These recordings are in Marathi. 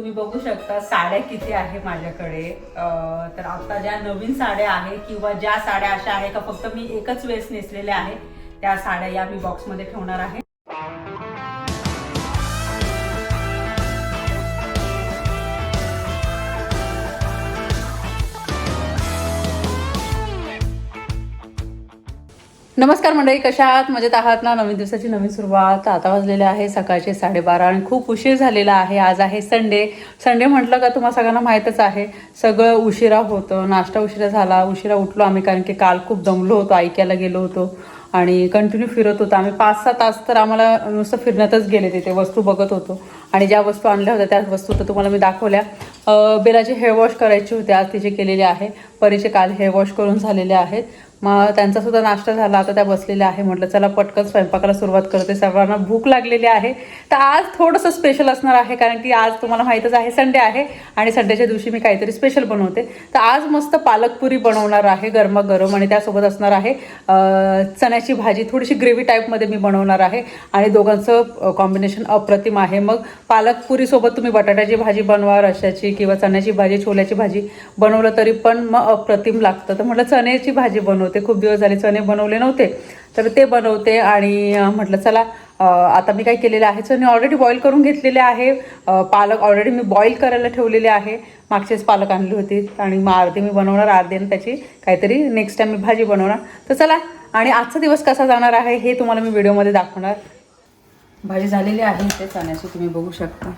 तुम्ही बघू शकता साड्या किती आहे माझ्याकडे. तर आता ज्या नवीन साड्या आहे किंवा ज्या साड्या अशा आहे का फक्त मी एकच वेळेस नेसलेल्या आहे त्या साड्या या मी बॉक्समध्ये ठेवणार आहे. नमस्कार मंडळी, कशा आहात? मजेत आहात ना? नवीन दिवसाची नवीन सुरुवात. आता वाजलेले आहे सकाळचे 12:30 आणि खूप उशीर झालेला आहे. आज आहे संडे म्हटलं का तुम्हाला सगळ्यांना माहीतच आहे, सगळं उशिरा होतं. नाश्ता उशिरा झाला, उशिरा उठलो आम्ही कारण की काल खूप दमलो होतो, ऐक्याला गेलो होतो आणि कंटिन्यू फिरत होतो आम्ही. 5-6 तास तर आम्हाला नुसतं फिरण्यातच गेले. तिथे वस्तू बघत होतो आणि ज्या वस्तू आणल्या होत्या त्या वस्तू तर तुम्हाला मी दाखवल्या. बेलाचे हेअर वॉश करायचे होते, आज तिचे केलेले आहे. परीचे काल हेअर वॉश करून झालेले आहेत. मग त्यांचा सुद्धा नाश्ता झाला, आता त्या बसलेल्या आहे. म्हटलं चला पटकन स्वयंपाकाला सुरुवात करते, सर्वांना भूक लागलेली आहे. तर आज थोडंसं स्पेशल असणार आहे कारण की आज तुम्हाला माहीतच आहे संडे आहे आणि संडेच्या दिवशी मी काहीतरी स्पेशल बनवते. तर आज मस्त पालकपुरी बनवणार आहे गरमागरम आणि त्यासोबत असणार आहे चण्याची भाजी. थोडीशी ग्रेव्ही टाईपमध्ये मी बनवणार आहे आणि दोघांचं कॉम्बिनेशन अप्रतिम आहे. मग पालकपुरीसोबत तुम्ही बटाट्याची भाजी बनवा, रश्याची किंवा चण्याची भाजी, छोल्याची भाजी बनवलं तरी पण मग अप्रतिम लागतं. तर म्हटलं चण्याची भाजी बनवते, खूप दिवस झाले चणे बनवले नव्हते तर ते बनवते. आणि म्हटलं चला आता मी काय केलेलं आहे, चणे ऑलरेडी बॉईल करून घेतलेले आहे. पालक ऑलरेडी मी बॉईल करायला ठेवलेले आहे. मागचेच पालक आणली होती आणि मग अर्धे मी बनवणार, अर्धे त्याची काहीतरी नेक्स्ट टाइम मी भाजी बनवणार. तर चला, आणि आजचा दिवस कसा जाणार आहे हे तुम्हाला मी व्हिडिओमध्ये दाखवणार. भाजी झालेली आहे ते चण्याची, तुम्ही बघू शकता.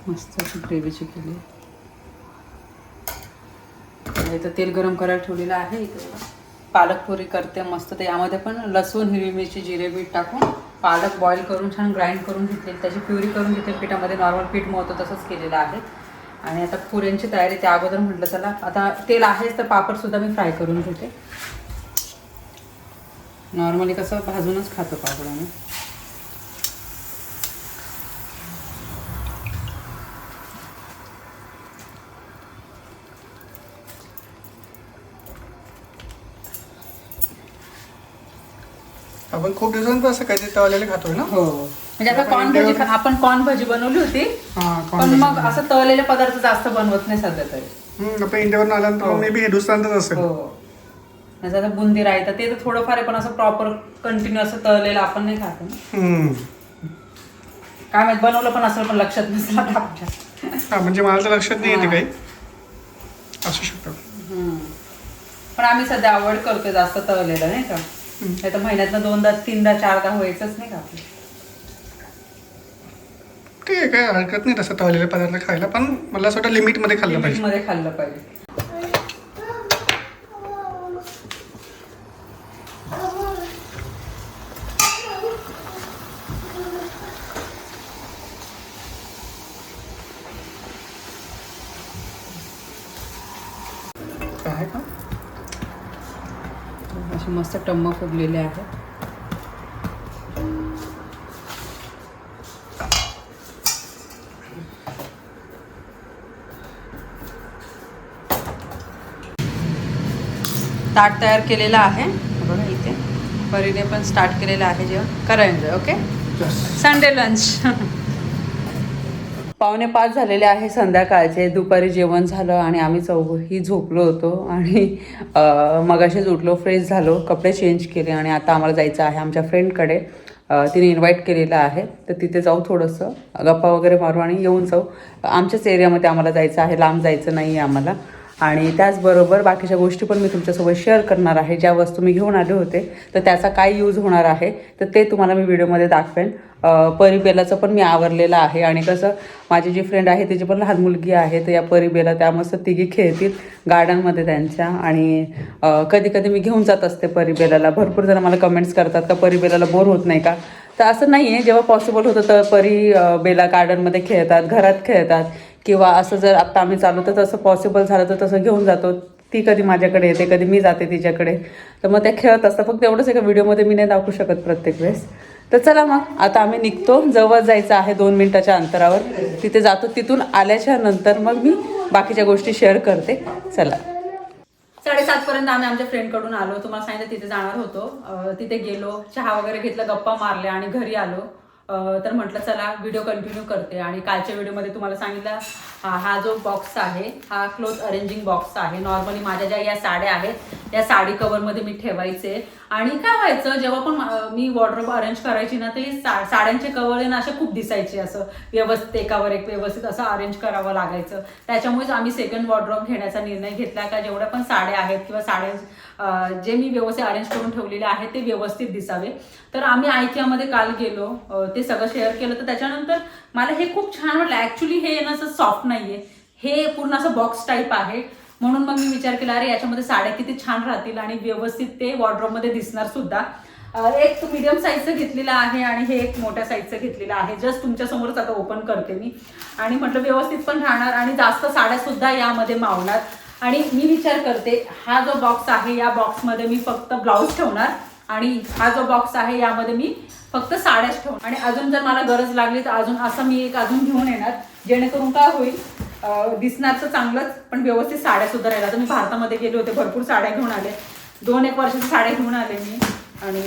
मस्त अशी ग्रेव्हीची केली. इथं तेल गरम करायला ठेवलेलं आहे. इथं पालकपुरी करते मस्त. ते यामध्ये पण लसूण, हिरवी मिरची, जिरे, बीट टाकून पालक बॉईल करून छान ग्राइंड करून घेतलेली, त्याची प्युरी करून घेतली पिठामध्ये. नॉर्मल पीठ मळतो तसंच केलेलं आहे. आणि आता पुऱ्यांची तयारी. त्या अगोदर म्हटलं चला आता तेल आहेच तर पापडसुद्धा मी फ्राय करून घेते. नॉर्मली कसं भाजूनच खातो पापड आम्ही. आपण खूप दिवसांपासून असं काहीतरी तळलेलं खातोय ना. हो, म्हणजे आता कॉर्न भाजी आपण कॉर्न भाजी बनवली होती, पण मग असं तळलेले पदार्थ जास्त बनवत नाही सध्या तरी. आपण इंडियावरून आल्यानंतर मे बी हे दुसऱ्यांदाच असेल. हो, म्हणजे आता बुंदी रायता ते तर थोडंफार आहे, पण असं प्रॉपर कंटिन्यू असं तळलेलं आपण नाही खात. काय माहित बनवलं पण असेल पण लक्षात नसलं आपल्या. म्हणजे मला तर लक्षात नाही येते काही असू शकतं. पण आम्ही सध्या अवॉइड करतोय जास्त तळलेलं, नाही का. नाही तर महिन्यातनं 2दा 3दा 4दा व्हायचंच नाही का आपलं. ठीक आहे, काय हरकत नाही तसं तळलेले पदार्थ खायला, पण मला असं वाटतं लिमिटमध्ये खाल्लं पाहिजे. लिमिटमध्ये खाल्लं पाहिजे. काय का अशी मस्त टम्म फुगलेले आहे. ताट तयार केलेलं आहे बघा इथे. परीने पण स्टार्ट केलेलं आहे जेवण. करा एन्जॉय. Okay, Sunday lunch. 4:45 झालेले आहे संध्याकाळचे. दुपारी जेवण झालं आणि आम्ही चौघही झोपलो होतो आणि मगाशीच उठलो, फ्रेश झालो, कपडे चेंज केले आणि आता आम्हाला जायचं आहे आमच्या फ्रेंडकडे. तिने इन्व्हाइट केलेलं आहे तर तिथे जाऊ, थोडंसं गप्पा वगैरे मारू आणि येऊन जाऊ. आमच्याच एरियामध्ये आम्हाला जायचं आहे, लांब जायचं नाही आहे आम्हाला. आणि त्याचबरोबर बाकीच्या गोष्टी पण मी तुमच्यासोबत शेअर करणार आहे. ज्या वस्तू मी घेऊन आले होते तर त्याचा काय यूज होणार आहे तर ते तुम्हाला मी व्हिडिओमध्ये दाखवेन. परीबेलाचं पण मी आवरलेलं आहे आणि कसं माझी जी फ्रेंड आहे तिची पण लहान मुलगी आहे तर या परीबेला त्या मस्त तिघी खेळतील गार्डनमध्ये त्यांच्या. आणि कधी कधी मी घेऊन जात असते परीबेलाला. भरपूर जण मला कमेंट्स करतात का परीबेलाला बोर होत नाही का. तर असं नाही आहे, जेव्हा पॉसिबल होतं तर परीबेला गार्डनमध्ये खेळतात, घरात खेळतात किंवा असं जर आत्ता आम्ही चालू तर तसं पॉसिबल झालं तर तसं घेऊन जातो. ती कधी माझ्याकडे येते, कधी मी जाते तिच्याकडे, तर मग त्या खेळत असतात. फक्त एवढंच एका व्हिडिओमध्ये मी नाही दाखवू शकत प्रत्येक वेळेस. तर चला मग आता आम्ही निघतो. जवळ जायचं आहे 2 मिनिटाच्या अंतरावर, तिथे जातो. तिथून आल्याच्या नंतर मग मी बाकीच्या गोष्टी शेअर करते. चला. 7:30 पर्यंत आम्ही आमच्या फ्रेंडकडून आलो. तुम्हाला सांगितलं तिथे जाणार होतो. तिथे गेलो, चहा वगैरे घेतला, गप्पा मारल्या आणि घरी आलो. तर म्हटलं चला व्हिडिओ कंटिन्यू करते. आणि कालच्या व्हिडिओमध्ये तुम्हाला सांगितलं हा जो बॉक्स आहे हा क्लोथ अरेंजिंग बॉक्स आहे. नॉर्मली माझ्या ज्या या साड्या आहेत या साडी कव्हरमध्ये मी ठेवायचे. आणि काय व्हायचं जेव्हा पण मी वॉर्डरोब अरेंज करायची ना ते साड्यांचे कव्हर आहे ना असे खूप दिसायचे, असं व्यवस्थित एकावर एक व्यवस्थित असं अरेंज करावं लागायचं. त्याच्यामुळेच आम्ही सेकंड वॉर्डरोब घेण्याचा निर्णय घेतला का जेवढ्या पण साड्या आहेत किंवा साड्या जे मी व्यवस्थित अरेंज करून ठेवलेले आहेत ते व्यवस्थित दिसावे. तर आम्ही आयकियामध्ये काल गेलो, ते सगळं शेअर केलं. तर त्याच्यानंतर मला हे खूप छान वाटलं. ऍक्च्युली हे ना असं सॉफ्ट नाहीये, हे पूर्ण असं बॉक्स टाईप आहे. म्हणून मग मी विचार केला अरे याच्यामध्ये साड्या किती छान राहतील आणि व्यवस्थित ते वॉर्डरोबमध्ये दिसणार सुद्धा. एक मीडियम साईजचं घेतलेलं आहे आणि हे एक मोठ्या साईजचं घेतलेलं आहे. जस्ट तुमच्या समोरच आता ओपन करते मी. आणि म्हटलं व्यवस्थित पण राहणार आणि जास्त साड्या सुद्धा यामध्ये मावणार. आणि मी विचार करते हा जो बॉक्स आहे या बॉक्समध्ये मी फक्त ब्लाऊज ठेवणार आणि हा जो बॉक्स आहे यामध्ये मी फक्त साड्याच ठेवणार. आणि अजून जर मला गरज लागली तर अजून असं मी एक अजून घेऊन येणार, जेणेकरून काय होईल दिसणार तर चांगलंच पण व्यवस्थित साड्या सुद्धा राहिल्या. तर मी भारतामध्ये गेले होते, भरपूर साड्या घेऊन आले, 2-1 वर्षाच्या साड्या घेऊन आले मी. आणि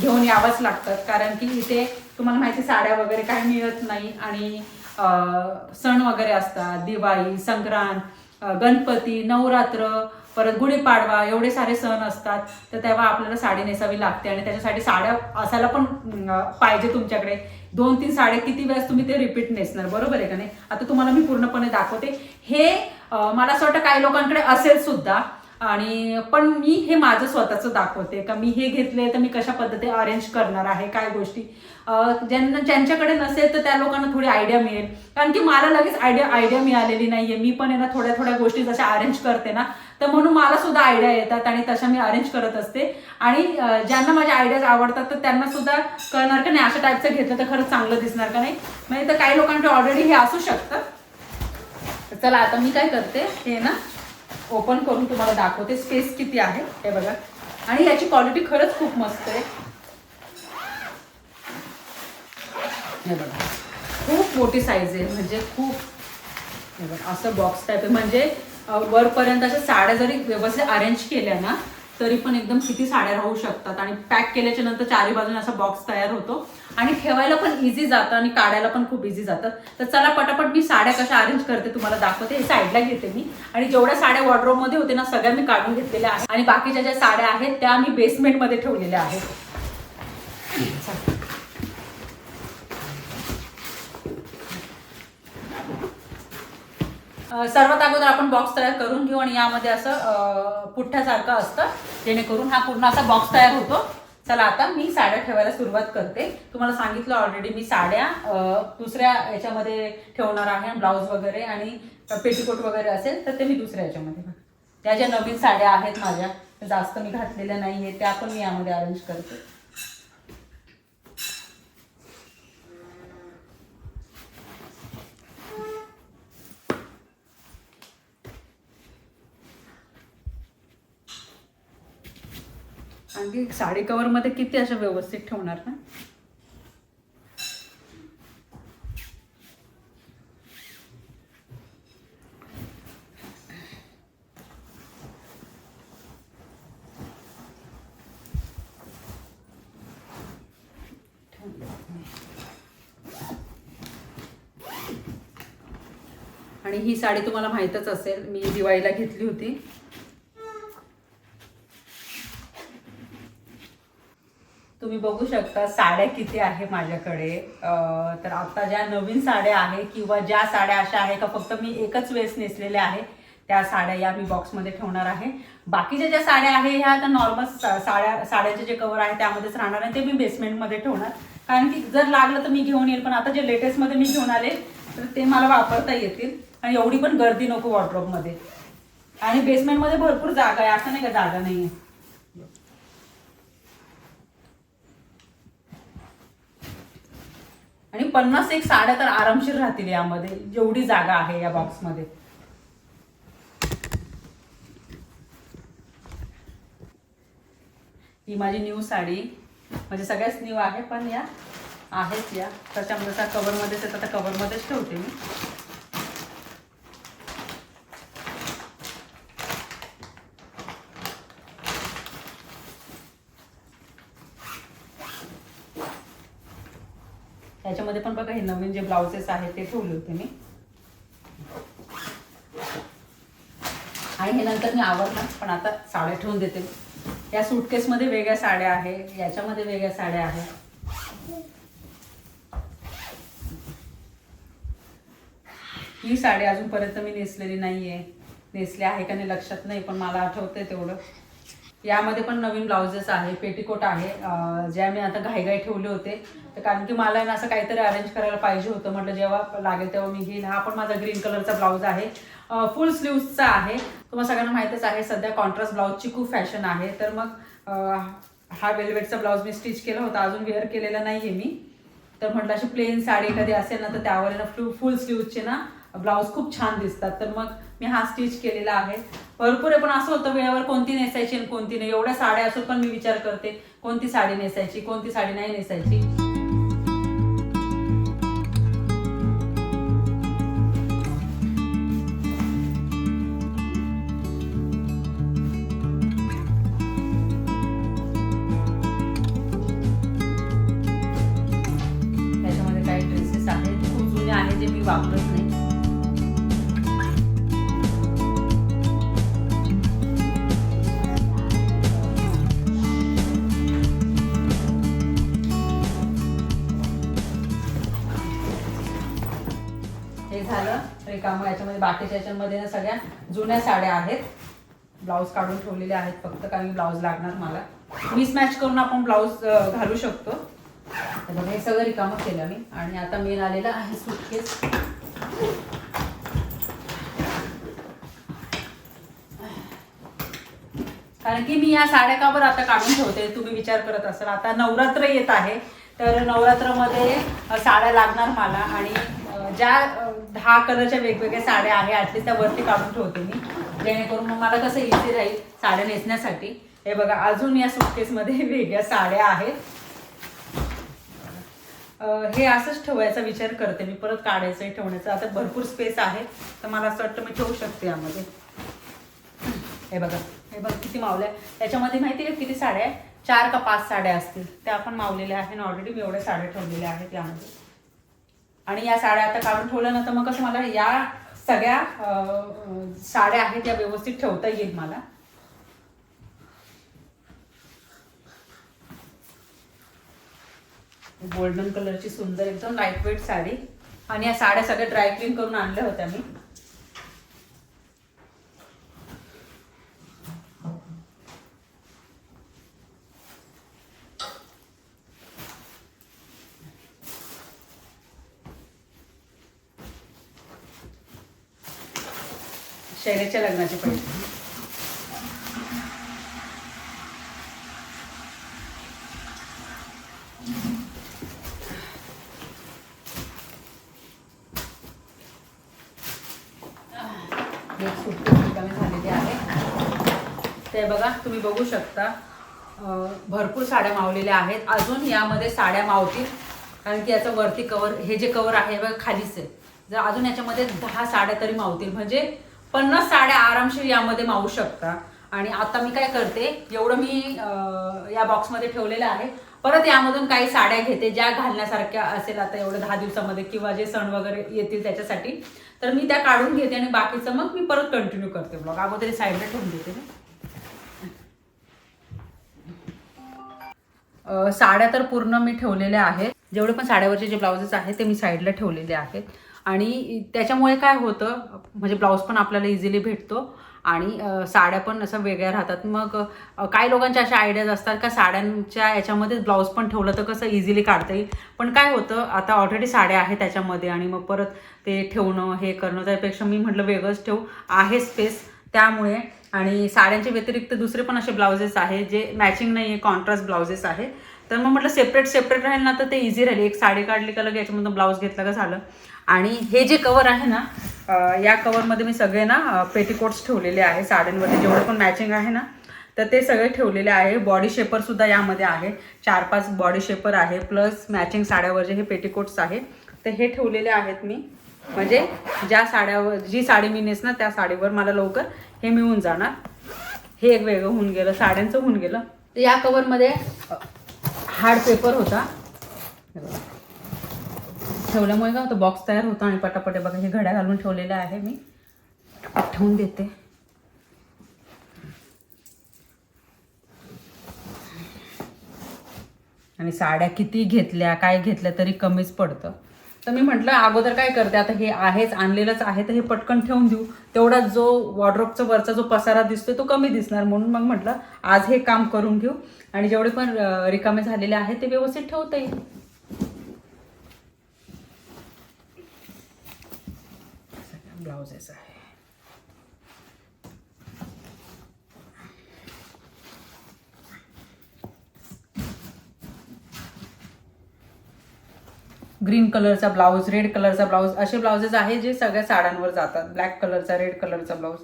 घेऊन यावंच लागतात कारण की इथे तुम्हाला माहिती साड्या वगैरे काही मिळत नाही. आणि सण वगैरे असतात, दिवाळी, संक्रांत, गणपती, नवरात्र, परत गुढीपाडवा, एवढे सारे सण असतात. तर तेव्हा आपल्याला साडी नेसावी लागते आणि त्याच्यासाठी साड्या असायला पण पाहिजे तुमच्याकडे. 2-3 साड्या किती वेळेस तुम्ही ते रिपीट नेसणार, बरोबर आहे का नाही. आता तुम्हाला मी पूर्णपणे दाखवते. हे मला असं वाटतं काही लोकांकडे असेल सुद्धा. आणि पण मी हे माझं स्वतःचं दाखवते का मी हे घेतले तर मी कशा पद्धतीने अरेंज करणार आहे, काय गोष्टी ज्यांच्याकडे नसेल तर त्या लोकांना थोडी आयडिया मिळेल. कारण की मला लगेच आयडिया मिळालेली नाहीये. मी पण आहे ना थोड्या गोष्टी जशा अरेंज करते ना, तर म्हणून मला सुद्धा आयडिया येतात आणि तशा मी अरेंज करत असते. आणि ज्यांना माझ्या आयडियाज आवडतात तर त्यांना सुद्धा कळणार का नाही अशा टाईपचं घेतलं तर खरंच चांगलं दिसणार का नाही. म्हणजे तर काही लोकांकडे ऑलरेडी हे असू शकतं. चला आता मी काय करते हे ना ओपन करून तुम्हाला दाखवते स्पेस किती आहे हे बघा. आणि याची क्वालिटी खरंच खूप मस्त आहे. हे बघा खूप मोठी साईज आहे, म्हणजे खूप हे बघा असं बॉक्स टाईप आहे. म्हणजे वरपर्यंत अशा साड्या जरी व्यवस्थित अरेंज केल्या ना तरी पण एकदम किती साड्या राहू शकतात. आणि पॅक केल्याच्या नंतर चारी बाजूने असा बॉक्स तयार होतो आणि ठेवायला पण इझी जातं आणि काढायला पण खूप इझी जातं. तर चला पटापट मी साड्या कशा अरेंज करते तुम्हाला दाखवते. हे साईडला घेते मी. आणि जेवढ्या साड्या वॉर्डरोबमध्ये होते ना सगळ्या मी काढून घेतलेल्या आहेत आणि बाकीच्या ज्या साड्या आहेत त्या मी बेसमेंटमध्ये ठेवलेल्या आहेत. सर्वात अगोदर आपण बॉक्स तयार करून घेऊ आणि यामध्ये असं पुठ्ठ्यासारखं असतं जेणेकरून हा पूर्ण असा बॉक्स तयार होतो. चला आता मी साड्या ठेवायला सुरुवात करते. तुम्हाला सांगितलं ऑलरेडी मी साड्या दुसऱ्या याच्यामध्ये ठेवणार आहे. ब्लाऊज वगैरे आणि पेटीकोट वगैरे असेल तर ते मी दुसऱ्या याच्यामध्ये. त्या ज्या नवीन साड्या आहेत माझ्या जास्त मी घातलेल्या नाहीये त्या पण मी यामध्ये अरेंज करते. आणि साडी कव्हर मध्ये किती अशा व्यवस्थित ठेवणार ना. आणि ही साडी तुम्हाला माहीतच असेल मी दिवाळीला घेतली होती. तुम्ही बघू शकता साड्या किती आहे माझ्याकडे. तर आता ज्या नवीन साड्या आहे किंवा ज्या साड्या अशा आहे का फक्त मी एकच वेळेस नेसलेल्या आहे त्या साड्या या मी बॉक्समध्ये ठेवणार आहे. बाकीच्या ज्या साड्या आहे ह्या आता नॉर्मल साड्याचे जे कवर आहे त्यामध्येच राहणार आहे. ते मी बेसमेंटमध्ये ठेवणार कारण की जर लागलं तर मी घेऊन येईल. पण आता जे लेटेस्टमध्ये मी घेऊन आले तर ते मला वापरता येतील आणि एवढी पण गर्दी नको वॉर्डरोबमध्ये. आणि बेसमेंटमध्ये भरपूर जागा आहे, असं नाही का जागा नाही आहे. आणि 50 साड्या तर आरामशीर राहतील यामध्ये, जेवढी जागा आहे या बॉक्समध्ये. ही माझी न्यू साडी, म्हणजे सगळ्याच न्यू आहे पण या आहेत या त्याच्यामध्ये कव्हरमध्येच आहेत. आता कव्हरमध्येच ठेवते मी. त्याच्यामध्ये पण बघा हे नवीन जे ब्लाउजेस आहेत ते ठेवले होते मी. आणि हे नंतर मी आवरणार, पण आता साड्या ठेवून देते. या सूटकेसमध्ये वेगळ्या साड्या आहे, याच्यामध्ये वेगळ्या साड्या आहे. ही साडी अजूनपर्यंत मी नेसलेली नाहीये. नेसले आहे का नाही लक्षात नाही, पण मला आठवतंय तेवढं. यामध्ये पण नवीन ब्लाउजेस आहे, पेटीकोट आहे, ज्या मी आता घाईघाई ठेवले होते. तर कारण की मला ना असं काहीतरी अरेंज करायला पाहिजे होतं. म्हटलं जेव्हा लागेल तेव्हा मी घेईन. हा पण माझा ग्रीन कलरचा ब्लाऊज आहे, फुल स्लीव्सचा आहे. तुम्हाला सगळ्यांना माहीतच आहे सध्या कॉन्ट्रास्ट ब्लाऊजची खूप फॅशन आहे. तर मग हा वेलवेटचा ब्लाऊज मी स्टिच केला होता, अजून वेअर केलेला नाहीये मी. तर म्हटलं अशी प्लेन साडी एखादी असेल ना तर त्यावर ना फुल स्लीव्सचे ना ब्लाऊज खूप छान दिसतात. तर मग मी हा स्टिच केलेला आहे. भरपूर आहे, पण असं होतं वेळेवर कोणती नेसायची आणि कोणती नाही. एवढ्या साड्या असून पण मी विचार करते कोणती साडी नेसायची, कोणती साडी नाही नेसायची. त्याच्यामध्ये काही ड्रेसेस आहेत खूप जुने आहेत जे मी वापरत नाही. हे झालं रिकामं. याच्यामध्ये बाकीच्या याच्यामध्ये ना सगळ्या जुन्या साड्या आहेत. ब्लाऊज काढून ठेवलेले आहेत फक्त, कारण ब्लाऊज लागणार मला. मिसमॅच करून आपण ब्लाऊज घालू शकतो. तर बघा हे सगळं रिकामं केलं मी. आणि आता मेन आलेला आहे सूटकेस. कारण की मी या साड्या का बरं आता काढून ठेवते तुम्ही विचार करत असाल. आता नवरात्र येत आहे, तर नवरात्रमध्ये साड्या लागणार मला. आणि ज्या 10 कलरच्या वेगवेगळ्या साड्या आहे ॲटलीस्ट त्या वरती काढून ठेवते मी, जेणेकरून मग मला कसं इझी राहील साड्या नेसण्यासाठी. हे बघा अजून या सूटकेसमध्ये वेगळ्या साड्या आहेत. हे असंच ठेवायचा विचार करते मी, परत काढायचं ठेवण्याचं. आता भरपूर स्पेस आहे तर मला असं वाटतं मी ठेवू शकते यामध्ये. हे बघा किती मावल्या. त्याच्यामध्ये माहिती आहे किती साड्या आहे? 4 का 5 साड्या असतील, त्या आपण मावलेल्या आहेत. ऑलरेडी मी एवढ्या साड्या ठेवलेल्या आहेत यामध्ये. आणि या साड्या आता काढून ठेवल्या ना तर मग कसं मला या सगळ्या साड्या आहेत त्या व्यवस्थित ठेवता येईल मला. गोल्डन कलरची सुंदर एकदम लाईट वेट साडी. आणि या साड्या सगळ्या ड्राय क्लीन करून आणल्या होत्या मी. शैलेच्या लग्नाचे पैसे. एक सुट्टी रिकामी झालेली आहे. ते बघा तुम्ही बघू शकता भरपूर साड्या मावलेल्या आहेत. अजून यामध्ये साड्या मावतील, कारण की याचं वरती कवर, हे जे कवर आहे बघा खालीच आहे. जर अजून याच्यामध्ये 10 साड्या तरी मावतील, म्हणजे 50 साड्या आरामशीर यामध्ये मावू शकता. आणि आता मी काय करते, एवढं मी या बॉक्समध्ये ठेवलेलं आहे. परत यामधून काही साड्या घेते ज्या घालण्यासारख्या असेल आता एवढं 10 दिवसामध्ये, किंवा जे सण वगैरे येतील त्याच्यासाठी. तर मी त्या काढून घेते आणि बाकीचं मग मी परत कंटिन्यू करते ब्लॉग. अगोदर साईडला ठेवून देते ना. साड्या तर पूर्ण मी ठेवलेल्या आहेत. जेवढे पण साड्यावरचे जे ब्लाउजेस आहेत ते मी साईडला ठेवलेले आहेत. आणि त्याच्यामुळे काय होतं, म्हणजे ब्लाऊज पण आपल्याला इझिली भेटतो आणि साड्या पण असं वेगळ्या राहतात. मग काही लोकांच्या अशा आयडियाज असतात का साड्यांच्या याच्यामध्येच ब्लाऊज पण ठेवलं तर कसं इझिली काढता येईल. पण काय होतं, आता ऑलरेडी साड्या आहेत त्याच्यामध्ये आणि मग परत ते ठेवणं हे करणं, त्यापेक्षा मी म्हटलं वेगळंच ठेवू, आहे स्पेस त्यामुळे. आणि साड्यांच्या व्यतिरिक्त दुसरे पण असे ब्लाउजेस आहेत जे मॅचिंग नाही आहे, कॉन्ट्रास्ट ब्लाउजेस आहे. तर मग म्हटलं सेपरेट राहील ना तर ते इझी राहील. एक साडी काढली का लगेच याच्यामधून ब्लाऊज घेतला का झालं. आणि हे जे कवर आहे ना, या कवरमध्ये मी सगळे ना पेटीकोट्स ठेवलेले आहे. साड्यांमध्ये जेवढं पण मॅचिंग आहे ना तर ते सगळे ठेवलेले आहे. बॉडी शेपरसुद्धा यामध्ये आहे, 4-5 बॉडी शेपर आहे, प्लस मॅचिंग साड्यावर हे पेटीकोट्स आहे. तर हे ठेवलेले आहेत मी, म्हणजे ज्या साड्यावर जी साडी मी नेसणार त्या साडीवर मला लवकर हे मिळून जाणार. हे एक वेगळं होऊन गेलं, साड्यांचं होऊन गेलं. तर या कवरमध्ये हार्ड पेपर होता, ठेवल्यामुळे काय होतं बॉक्स तयार होता आणि पटापट बघा हे घड्या घालून ठेवलेलं आहे. मी ठेवून देते. आणि साड्या किती घेतल्या काय घेतल्या तरी कमीच पडतं. तर मी म्हटलं अगोदर काय करते, आता हे आहेच आणलेलंच आहे तर हे पटकन ठेवून देऊ, तेवढा जो वॉर्डरोबचा वरचा जो पसारा दिसतोय तो कमी दिसणार, म्हणून मग म्हटलं आज हे काम करून घेऊ आणि जेवढे पण रिकामे झालेले आहेत ते व्यवस्थित ठेवता येईल. ब्लाउजेस आहे. ग्रीन कलरचा ब्लाऊज, रेड कलरचा ब्लाऊज, असे ब्लाउजेस आहे जे सगळ्या साड्यांवर जातात. ब्लॅक कलरचा, रेड कलरचा ब्लाऊज.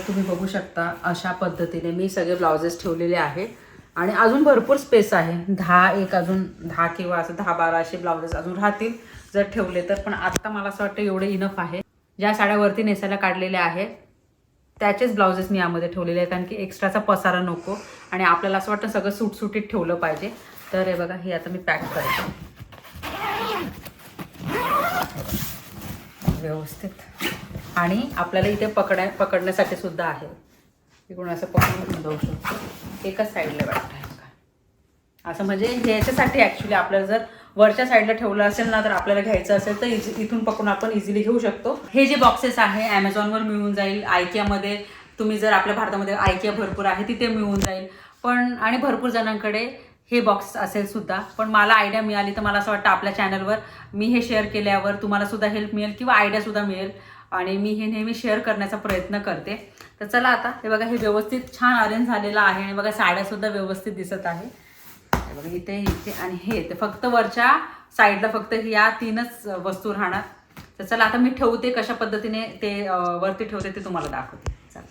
तुम्ही बघू शकता अशा पद्धतीने मी सगळे ब्लाउजेस ठेवलेले आहे आणि अजून भरपूर स्पेस आहे. 10 किंवा असं 10-12 असे ब्लाउजेस अजून राहतील जर ठेवले तर, पण आता मला असं वाटतं एवढे इनफ आहे. ज्या साड्या वरती नेसायला काढलेल्या आहेत त्याचेच ब्लाउजेस मी यामध्ये ठेवलेले आहेत, कारण की एक्स्ट्राचा पसारा नको आणि आपल्याला असं वाटतं सगळं सुटसुटीत ठेवलं पाहिजे. तर हे बघा, हे आता मी पॅक करते व्यवस्थित. आणि आपल्याला इथे पकडण्यासाठी सुद्धा आहे, इकडून असं पकडून जाऊ शकतो एकाच साईडला वाटतं असं. म्हणजे ह्याच्यासाठी ॲक्च्युली आपल्याला जर वरच्या साईडला ठेवलं असेल ना, तर आपल्याला घ्यायचं असेल तर इथून पकडून आपण इझिली घेऊ शकतो. हे जे बॉक्सेस आहे ॲमेझॉनवर मिळून जाईल, आयकियामध्ये तुम्ही जर आपल्या भारतामध्ये आयकिया भरपूर आहे तिथे मिळून जाईल, पण आणि भरपूर जणांकडे हे बॉक्स असेल सुद्धा. पण मला आयडिया मिळाली तर मला असं वाटतं आपल्या चॅनलवर मी हे शेअर केल्यावर तुम्हाला सुद्धा हेल्प मिळेल किंवा आयडियासुद्धा मिळेल आणि मी हे नेहमी शेअर करण्याचा प्रयत्न करते. तर चला आता हे बघा, हे व्यवस्थित छान अरेंज झालेलं आहे आणि बघा साड्यासुद्धा व्यवस्थित दिसत आहे. हे बघा इथे आणि हे ते फक्त वरच्या साईडला फक्त या 3च वस्तू राहणार. तर चला आता मी ठेवते कशा पद्धतीने ते वरती ठेवते ते तुम्हाला दाखवते. चला.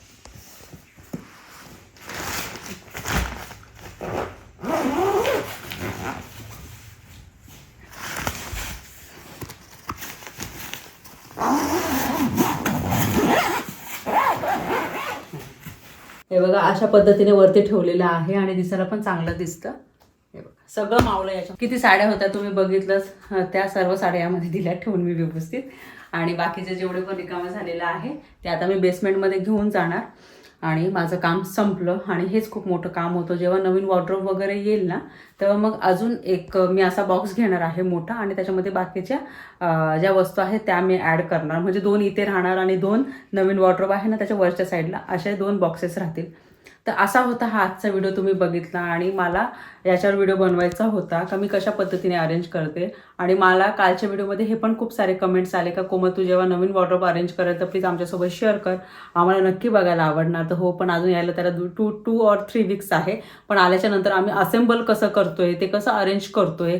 हे बघा अशा पद्धतीने वरती ठेवलेलं आहे आणि दिसायला पण चांगलं दिसतं. हे बघा सगळं मावलं याच्या. किती साड्या होत्या तुम्ही बघितलंच, त्या सर्व साड्या यामध्ये दिल्या ठेवून मी व्यवस्थित. आणि बाकीचे जेवढे पण रिकामे झालेलं आहे ते आता मी बेसमेंटमध्ये घेऊन जाणार आणि माझं काम संपलं. आणि हेच खूप मोठं काम होतं. जेव्हा नवीन वॉर्डरोब वगैरे येईल ना तेव्हा मग अजून एक मी असा बॉक्स घेणार आहे मोठा आणि त्याच्यामध्ये बाकीच्या ज्या वस्तू आहेत त्या मी ॲड करणार. म्हणजे 2 इथे राहणार आणि 2 नवीन वॉर्डरोब आहे ना त्याच्या वरच्या साईडला असे 2 बॉक्सेस राहतील. तर असा होता हा आजचा व्हिडिओ तुम्ही बघितला आणि मला याच्यावर व्हिडिओ बनवायचा होता का मी कशा पद्धतीने अरेंज करते. आणि मला कालच्या व्हिडिओमध्ये हे पण खूप सारे कमेंट्स आले का कोमल तू जेव्हा नवीन वॉर्डरोब अरेंज करेल तर प्लीज आमच्यासोबत शेअर कर, आम्हाला नक्की बघायला आवडणार. तर हो, पण अजून यायला त्याला 2 or 3 वीक्स आहे. पण आल्याच्या नंतर आम्ही असेंबल कसं करतोय ते कसं अरेंज करतोय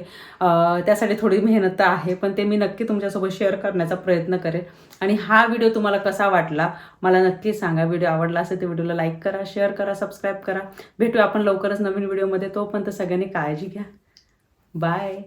त्यासाठी थोडी मेहनत आहे, पण ते मी नक्की तुमच्यासोबत शेअर करण्याचा प्रयत्न करेन. आणि हा व्हिडिओ तुम्हाला कसा वाटला मला नक्की सांगा. व्हिडिओ आवडला असेल तर व्हिडिओला लाईक करा, शेअर करा, सबस्क्राईब करा. भेटूया आपण लवकरच नवीन व्हिडिओमध्ये. तोपर्यंत सगळ्यांनी काळजी घ्या. बाय.